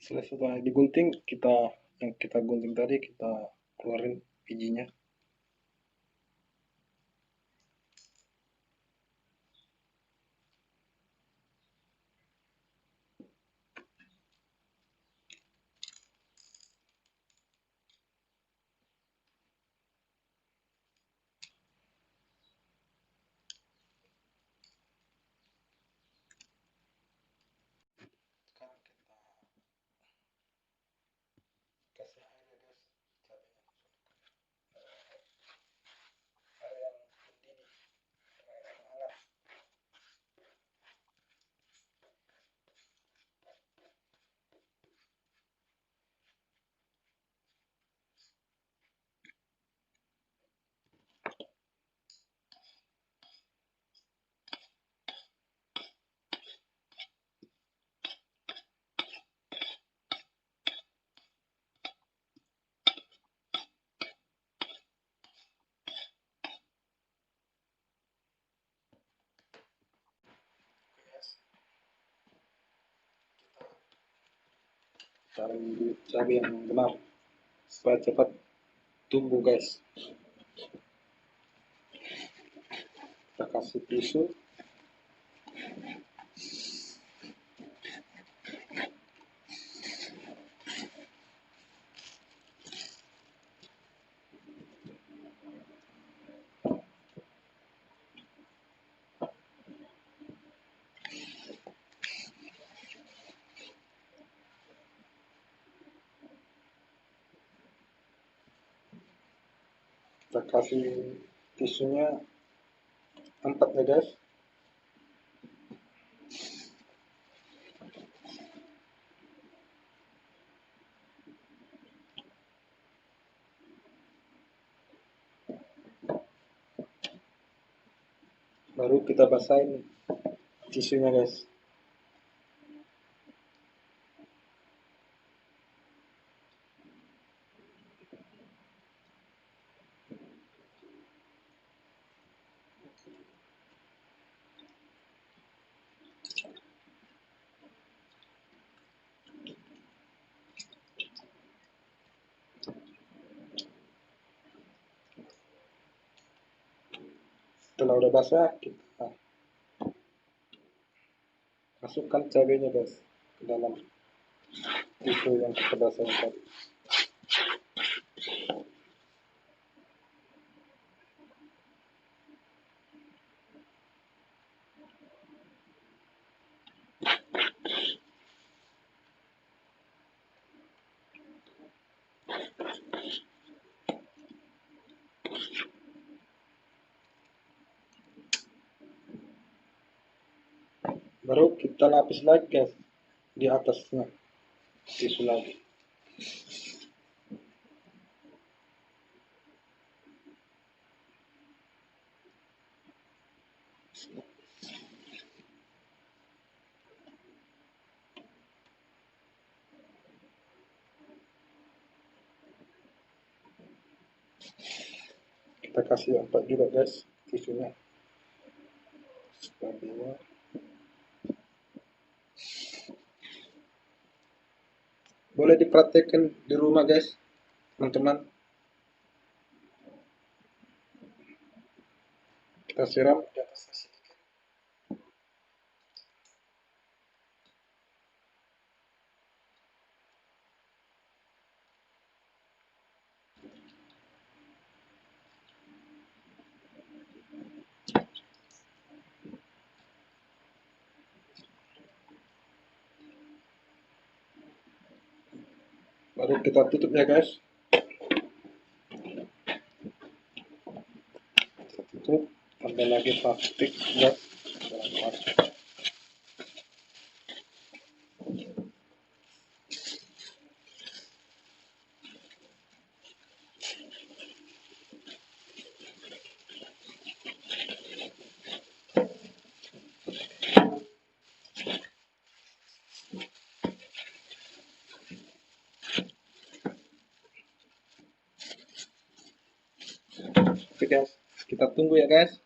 Setelah digunting, yang kita gunting tadi kita keluarin bijinya. Sekarang kita kasih air ya guys, cabenya air yang mendidih, air yang hangat. Oke guys, kita cari cabai yang benar supaya cepat tumbuh guys. Kita kasih tisu. Kita kasih tisunya 4 ya guys. Baru kita basahin tisunya guys. Setelah udah basah, kita masukkan cabenya guys ke dalam tisu yang kita basahin tadi. Baru kita lapis lagi guys di atasnya tisu lagi. Kita kasih 4 juga guys tisunya. Sepertinya boleh dipraktekkan di rumah guys, teman-teman. Kita siram di atasnya sedikit. Baru kita tutup ya guys. Kita tutup, tambah lagi plastik guys. Oke guys, kita tunggu ya guys.